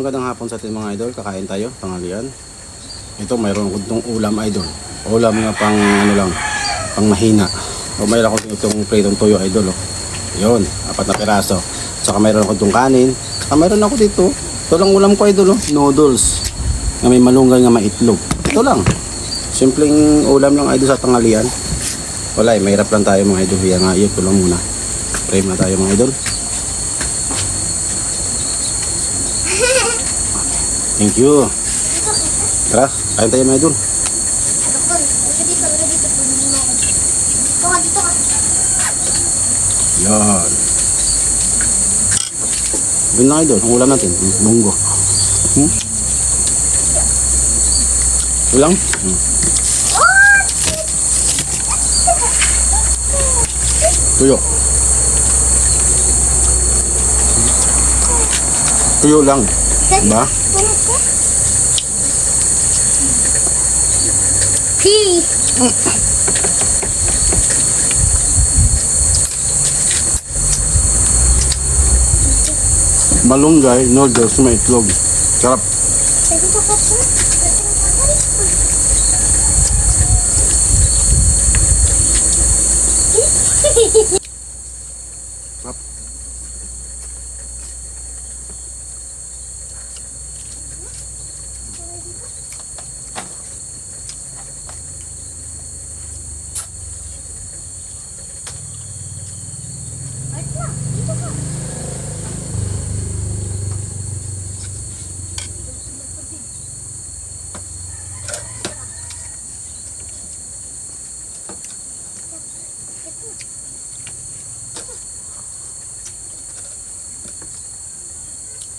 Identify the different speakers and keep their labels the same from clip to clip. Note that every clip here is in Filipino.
Speaker 1: magandang hapon sa ating mga idol. Kakain tayo, tanghalian. Ito, mayroon ko itong ulam idol. Ulam nga pang ano lang, pang mahina. O mayroon ko itong pritong toyo idol. Oh. Yun, 4 na piraso. Saka mayroon ko itong kanin. Saka mayroon ako dito. Ito lang ulam ko idol. Oh. Noodles. Na may malunggay nga maitlog. Ito lang. Simpleng ulam lang idol sa tanghalian. Wala eh, mahirap lang tayo mga idol. Kaya nga, ito lang muna. Pray na tayo mga idol. Thank you. Tara, kain tayo mga idol. Yan. Gawin na idol, ang ulam natin. Munggo. Ulang? Tuyo. Tuyo lang. Diba? Malunggay, noodles, may itlog. Sarap. Sarap.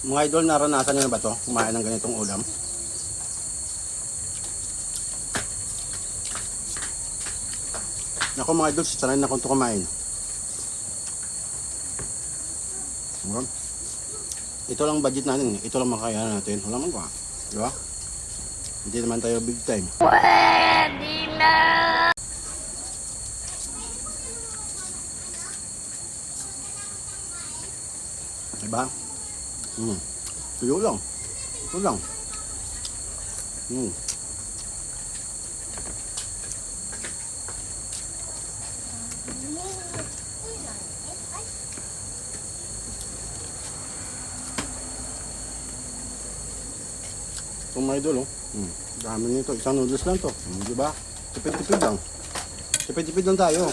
Speaker 1: Mga idol, naranasan nyo na ba ito? Kumain ng ganitong ulam? Ako mga idol, sanay na akong ito kumain. Ito lang budget natin. Ito lang makakayanan natin. Wala man ba? Diba? Hindi naman tayo big time. Pwede na! Diba? Tuyo lang. Ito lang. Ito mga idol, oh. Dami nito. Isang noodles lang to. Diba? Tipid-tipid lang. Tipid-tipid lang tayo.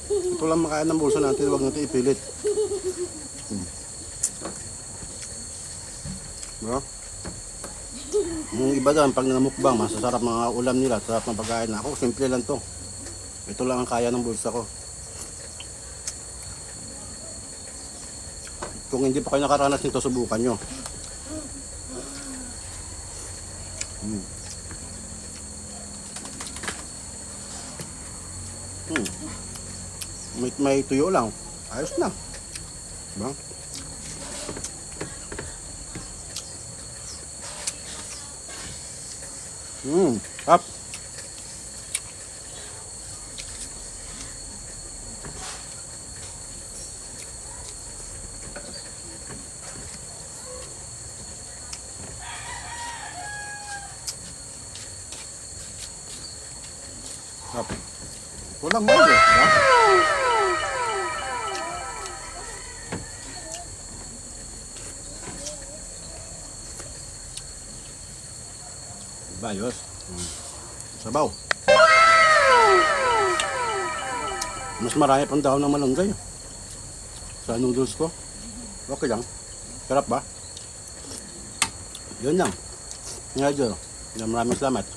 Speaker 1: Ito lang makain ng bulsa natin. Huwag natin ipilit. Diba? Yung iba dyan, pag namukbang, masasarap mga ulam nila, sarap ng pagkain. Ako, simple lang to. Ito lang ang kaya ng bulsa ko. Kung hindi pa kayo nakaranas nito, subukan nyo. May tuyo lang. Ayos na. Diba? Up. Up. Kulang mo eh. Bayos. Sabaw. Mas marami pang dahon ng malunggay sa noodles ko. Okay lang. Sarap ba? Yun lang. Nga dyan. Maraming salamat.